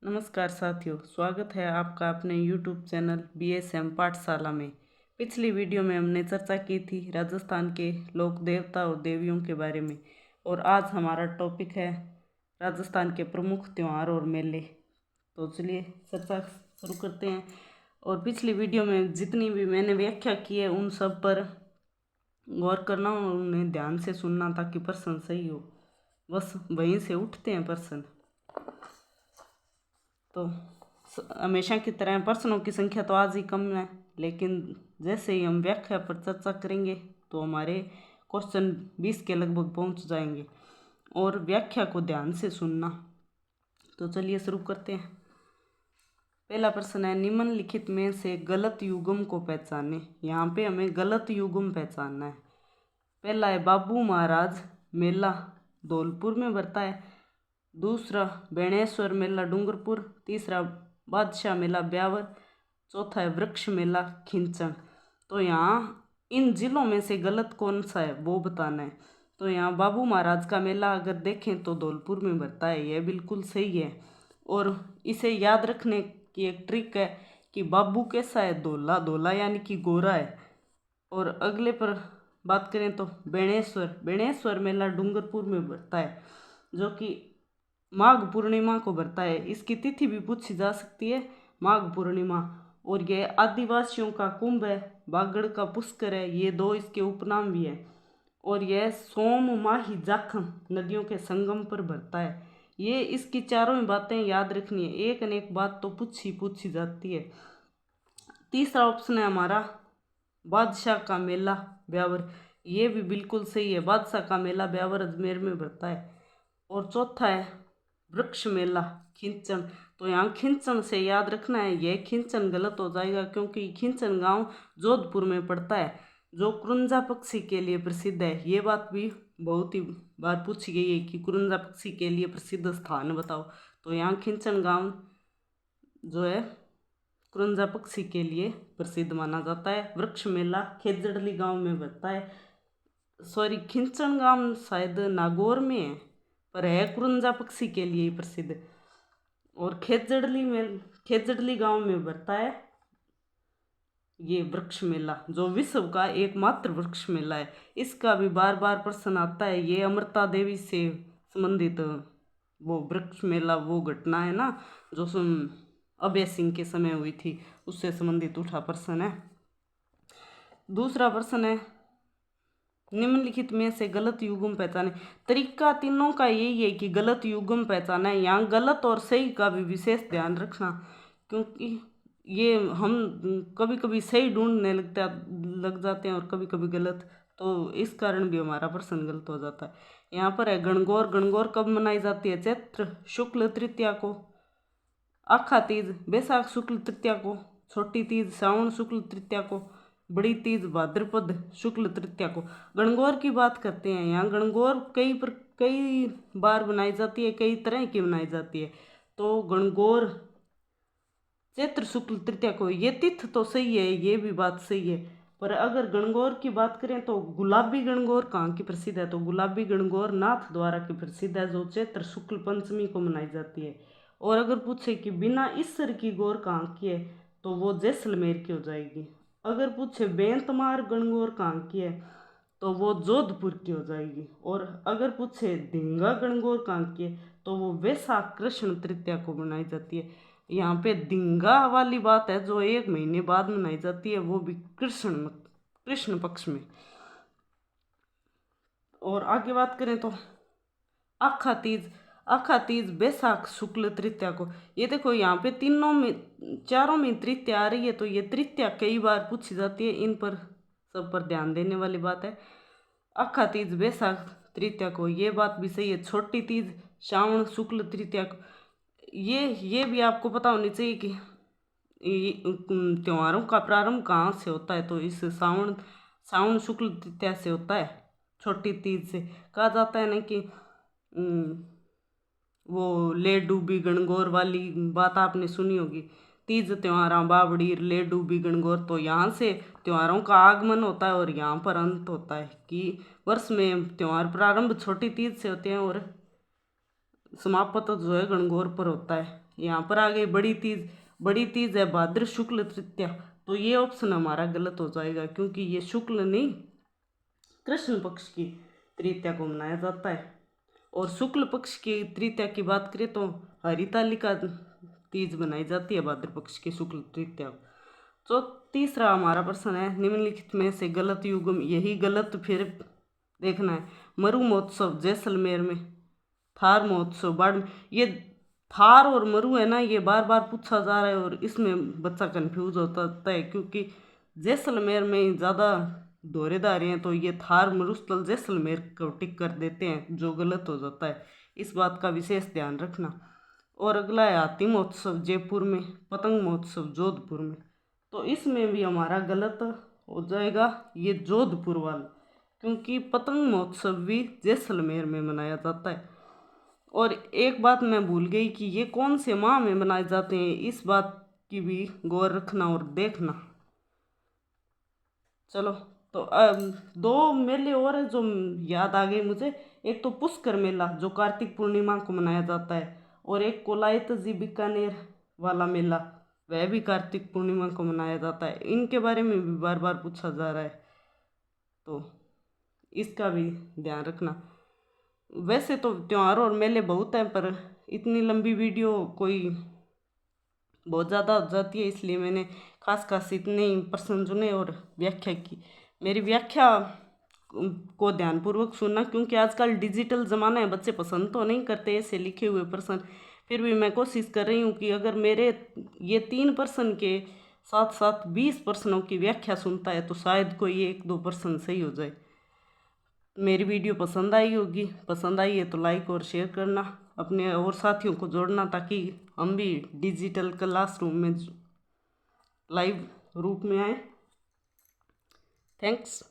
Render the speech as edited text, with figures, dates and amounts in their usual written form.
नमस्कार साथियों, स्वागत है आपका अपने YouTube चैनल BSM पाठशाला में। पिछली वीडियो में हमने चर्चा की थी राजस्थान के लोक देवता और देवियों के बारे में, और आज हमारा टॉपिक है राजस्थान के प्रमुख त्यौहार और मेले। तो चलिए चर्चा शुरू करते हैं। और पिछली वीडियो में जितनी भी मैंने व्याख्या की है उन सब पर गौर करना और उन्हें ध्यान से सुनना ताकि प्रश्न सही हो। बस वहीं से उठते हैं प्रश्न। तो हमेशा की तरह प्रश्नों की संख्या तो आज ही कम है, लेकिन जैसे ही हम व्याख्या पर चर्चा करेंगे तो हमारे क्वेश्चन 20 के लगभग पहुंच जाएंगे। और व्याख्या को ध्यान से सुनना। तो चलिए शुरू करते हैं। पहला प्रश्न है, निम्नलिखित में से गलत युग्म को पहचाने। यहाँ पे हमें गलत युग्म पहचानना है। पहला है बाबू महाराज मेला धौलपुर में बढ़ता है। दूसरा बेणेश्वर मेला डूंगरपुर। तीसरा बादशाह मेला ब्यावर। चौथा है वृक्ष मेला खिंचन। तो यहाँ इन जिलों में से गलत कौन सा है वो बताना है। तो यहाँ बाबू महाराज का मेला अगर देखें तो धौलपुर में बढ़ता है, यह बिल्कुल सही है। और इसे याद रखने की एक ट्रिक है कि बाबू कैसा है, धोला धोला यानी कि गोरा है। और अगले पर बात करें तो बेणेश्वर मेला डूंगरपुर में बढ़ता है, जो कि माघ पूर्णिमा को बढ़ता है। इसकी तिथि भी पूछी जा सकती है, माघ पूर्णिमा। और यह आदिवासियों का कुंभ है, बागड़ का पुष्कर है, ये दो इसके उपनाम भी है। और यह सोम माही जाखम नदियों के संगम पर बढ़ता है। ये इसकी चारों ही बातें याद रखनी है, एक न एक बात तो पूछी जाती है। तीसरा ऑप्शन है हमारा बादशाह का मेला ब्यावर, ये भी बिल्कुल सही है। बादशाह का मेला ब्यावर अजमेर में बढ़ता है। और चौथा है वृक्ष मेला खिंचन। तो यहाँ खिंचन से याद रखना है, यह खिंचन गलत हो जाएगा क्योंकि खिंचन गांव जोधपुर में पड़ता है, जो कुरुंजा पक्षी के लिए प्रसिद्ध है। ये बात भी बहुत ही बार पूछी गई है कि कुरुंजा पक्षी के लिए प्रसिद्ध स्थान बताओ। तो यहाँ खिंचन गांव जो है कुरुंजा पक्षी के लिए प्रसिद्ध माना जाता है। वृक्ष मेला खेजड़ली गांव में बढ़ता है। सॉरी, खिंचन गांव शायद नागौर में है, पर है कुरुंजा पक्षी के लिए प्रसिद्ध। और खेजड़ली गांव में बढ़ता है ये वृक्ष मेला, जो विश्व का एकमात्र वृक्ष मेला है। इसका भी बार बार प्रश्न आता है। ये अमृता देवी से संबंधित वो वृक्ष मेला, वो घटना है ना जो अभय सिंह के समय हुई थी, उससे संबंधित उठा प्रश्न है। दूसरा प्रश्न है, निम्नलिखित में से गलत युग्म पहचाने। तरीका तीनों का यही है कि गलत युग्म पहचाना है। यहाँ गलत और सही का भी विशेष ध्यान रखना, क्योंकि ये हम कभी कभी सही ढूंढने लग जाते हैं और कभी कभी गलत, तो इस कारण भी हमारा प्रश्न गलत हो जाता है। यहाँ पर है गणगौर। गणगौर कब मनाई जाती है? चैत्र शुक्ल तृतीया को। आखा तीज बैसाख शुक्ल तृतीया को। छोटी तीज श्रावण शुक्ल तृतीया को। बड़ी तीज भाद्रपद शुक्ल तृतीया को। गणगौर की बात करते हैं। यहाँ गणगौर कई बार बनाई जाती है, कई तरह की बनाई जाती है। तो गणगौर चैत्र शुक्ल तृतीया को, ये तिथ तो सही है, ये भी बात सही है। पर अगर गणगौर की बात करें तो गुलाबी गणगौर कहाँ की प्रसिद्ध है? तो गुलाबी गणगौर नाथ द्वारा की प्रसिद्ध है, जो चैत्र शुक्ल पंचमी को मनाई जाती है। और अगर पूछे कि बिना ईसर की गौर कहाँ की है, तो वो जैसलमेर की हो जाएगी। अगर पूछे बेंतमार गणगौर कहाँ की है, तो वो जोधपुर की हो जाएगी। और अगर पूछे धिंगा गणगौर कहाँ की है, तो वो वैशाख कृष्ण तृतीया को मनाई जाती है। यहाँ पे धिंगा वाली बात है जो 1 महीने बाद मनाई जाती है, वो भी कृष्ण पक्ष में। और आगे बात करें तो आखा तीज बैसाख शुक्ल तृतीया को। ये देखो यहाँ पे चारों में तृतीया आ रही है, तो ये तृतीया कई बार पूछी जाती है, इन पर सब पर ध्यान देने वाली बात है। आखा तीज बैसाख तृतीया को, ये बात भी सही है। छोटी तीज श्रावण शुक्ल तृतीया को, ये भी आपको पता होनी चाहिए कि त्योहारों का प्रारंभ कहाँ से होता है। तो इस श्रावण शुक्ल तृतीया से होता है। छोटी तीज से कहा जाता है ना कि वो ले डूबी गणगौर वाली बात आपने सुनी होगी। तीज त्योहारा बावड़ी ले डूबी गणगौर, तो यहाँ से त्योहारों का आगमन होता है और यहाँ पर अंत होता है कि वर्ष में त्योहार प्रारंभ छोटी तीज से होते हैं और समापत जो है गणगौर पर होता है। यहाँ पर आ गई बड़ी तीज। बड़ी तीज है भाद्र शुक्ल तृतीया, तो ये ऑप्शन हमारा गलत हो जाएगा, क्योंकि ये शुक्ल नहीं कृष्ण पक्ष की तृतीया को मनाया जाता है। और शुक्ल पक्ष की तृतीया की बात करें तो हरितालिका तीज बनाई जाती है भाद्र पक्ष की शुक्ल तृतीया। तो तीसरा हमारा प्रश्न है, निम्नलिखित में से गलत युग्म, यही गलत फिर देखना है। मरु महोत्सव जैसलमेर में, थार महोत्सव बाड़मेर। ये थार और मरु है ना, ये बार बार पूछा जा रहा है और इसमें बच्चा कंफ्यूज होता है, क्योंकि जैसलमेर में ज़्यादा दौरेदारी हैं, तो ये थार मरुस्थल जैसलमेर को टिक कर देते हैं, जो गलत हो जाता है। इस बात का विशेष ध्यान रखना। और अगला है हाथी महोत्सव जयपुर में, पतंग महोत्सव जोधपुर में। तो इसमें भी हमारा गलत हो जाएगा ये जोधपुर वाला, क्योंकि पतंग महोत्सव भी जैसलमेर में मनाया जाता है। और एक बात मैं भूल गई कि ये कौन से माह में मनाए जाते हैं, इस बात की भी गौर रखना और देखना। चलो, तो दो मेले और है जो याद आ गए मुझे। एक तो पुष्कर मेला जो कार्तिक पूर्णिमा को मनाया जाता है, और एक कोलायतजी बीकानेर वाला मेला, वह भी कार्तिक पूर्णिमा को मनाया जाता है। इनके बारे में भी बार बार पूछा जा रहा है, तो इसका भी ध्यान रखना। वैसे तो त्यौहार और मेले बहुत हैं, पर इतनी लंबी वीडियो कोई बहुत ज़्यादा हो जाती है, इसलिए मैंने खास इतने ही प्रश्न चुने और व्याख्या की। मेरी व्याख्या को ध्यानपूर्वक सुनना, क्योंकि आजकल डिजिटल ज़माना है, बच्चे पसंद तो नहीं करते ऐसे लिखे हुए प्रश्न। फिर भी मैं कोशिश कर रही हूँ कि अगर मेरे ये 3 प्रश्न के साथ साथ 20 प्रश्नों की व्याख्या सुनता है तो शायद कोई 1-2 प्रश्न सही हो जाए। मेरी वीडियो पसंद आई होगी, पसंद आई है तो लाइक और शेयर करना, अपने और साथियों को जोड़ना, ताकि हम भी डिजिटल क्लासरूम में लाइव रूप में आए। थैंक्स।